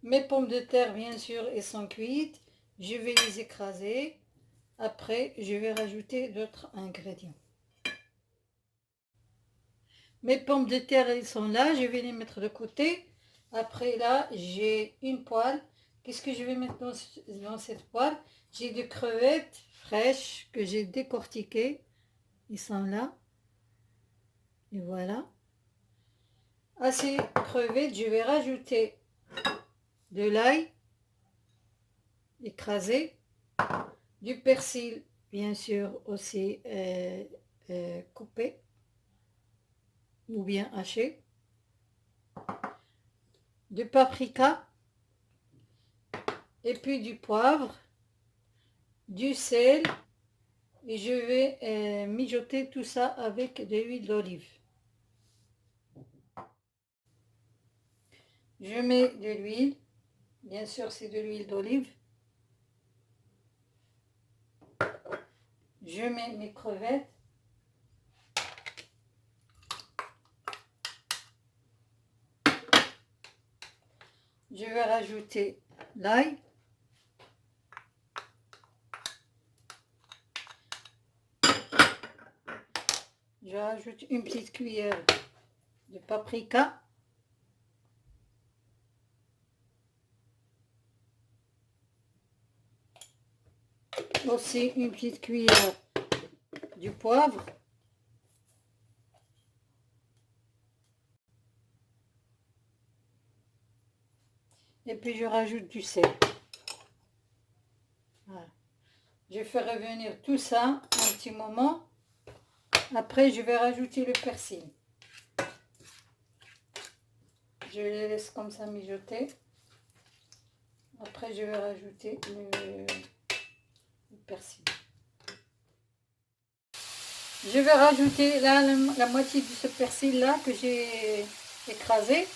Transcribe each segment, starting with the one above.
Mes pommes de terre, bien sûr, elles sont cuites. Je vais les écraser. Après, je vais rajouter d'autres ingrédients. Mes pommes de terre, elles sont là. Je vais les mettre de côté. Après, là, j'ai une poêle. Qu'est-ce que je vais mettre dans cette poêle? J'ai des crevettes fraîches que j'ai décortiquées. Ils sont là. Et voilà. À ces crevettes, je vais rajouter de l'ail écrasé, du persil, bien sûr, aussi coupé ou bien haché, du paprika, et puis du poivre, du sel, et je vais mijoter tout ça avec de l'huile d'olive. Je mets de l'huile, bien sûr c'est de l'huile d'olive. Je mets mes crevettes. Je vais rajouter l'ail. Je rajoute une petite cuillère de paprika. Aussi une petite cuillère du poivre. Et puis je rajoute du sel. Voilà. Je fais revenir tout ça un petit moment. Après, je vais rajouter le persil. Je les laisse comme ça mijoter. Après, je vais rajouter le persil. Je vais rajouter là la moitié de ce persil là que j'ai écrasé.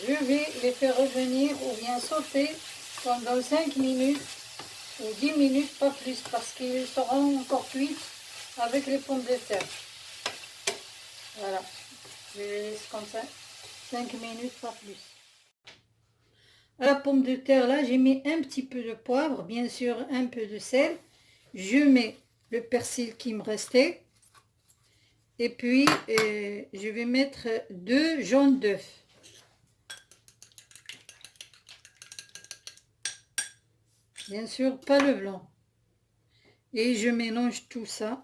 Je vais les faire revenir ou bien sauter pendant 5 minutes ou 10 minutes, pas plus, parce qu'ils seront encore cuits avec les pommes de terre. Voilà, je les laisse comme ça 5 minutes, pas plus. À la pomme de terre là, j'ai mis un petit peu de poivre, bien sûr un peu de sel. Je mets le persil qui me restait. Et puis, je vais mettre 2 jaunes d'œufs. Bien sûr, pas le blanc. Et je mélange tout ça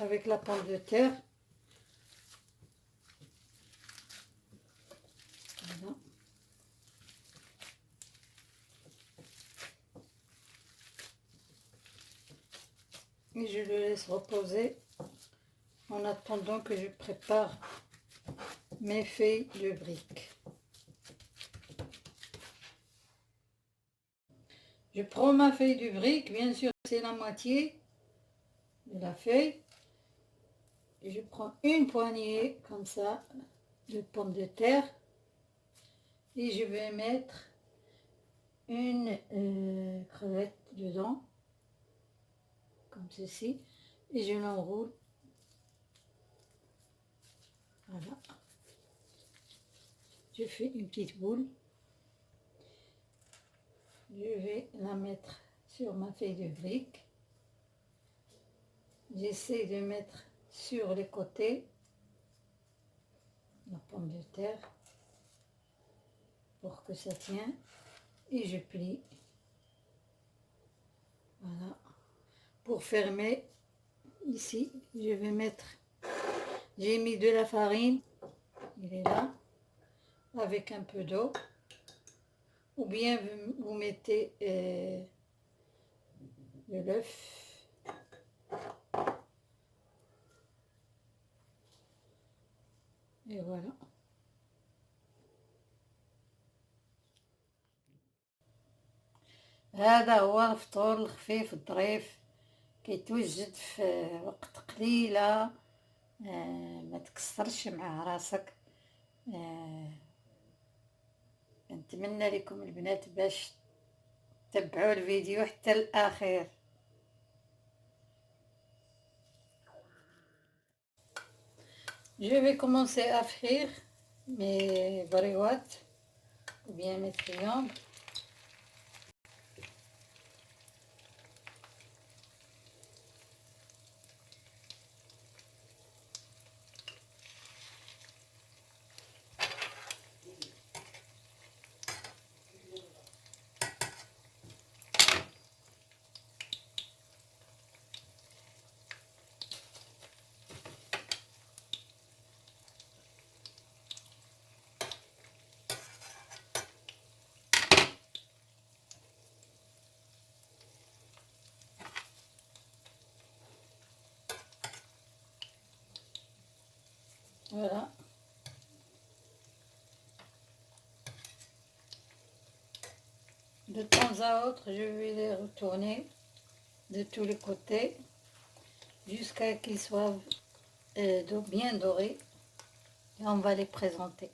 avec la pomme de terre. Voilà. Et je le laisse reposer en attendant que je prépare mes feuilles de briques. Je prends ma feuille de brique, bien sûr c'est la moitié de la feuille. Et je prends une poignée comme ça de pommes de terre et je vais mettre une crevette dedans, comme ceci, et je l'enroule. Voilà. Je fais une petite boule. Je vais la mettre sur ma feuille de brique. J'essaie de mettre sur les côtés la pomme de terre pour que ça tienne. Et je plie. Voilà. Pour fermer, ici, je vais mettre, j'ai mis de la farine, il est là, avec un peu d'eau. Ou bien vous mettez de l'œuf. Et voilà. هذا هو الفطور الخفيف الظريف كيتوجد في وقت قليلة. ما تكسرش مع راسك. نتمنى لكم البنات باش تتبعوا الفيديو حتى الأخير. Je vais commencer à frire mes baréouates ou bien mes triangles. Voilà. De temps à autre, je vais les retourner de tous les côtés jusqu'à qu'ils soient bien dorés et on va les présenter.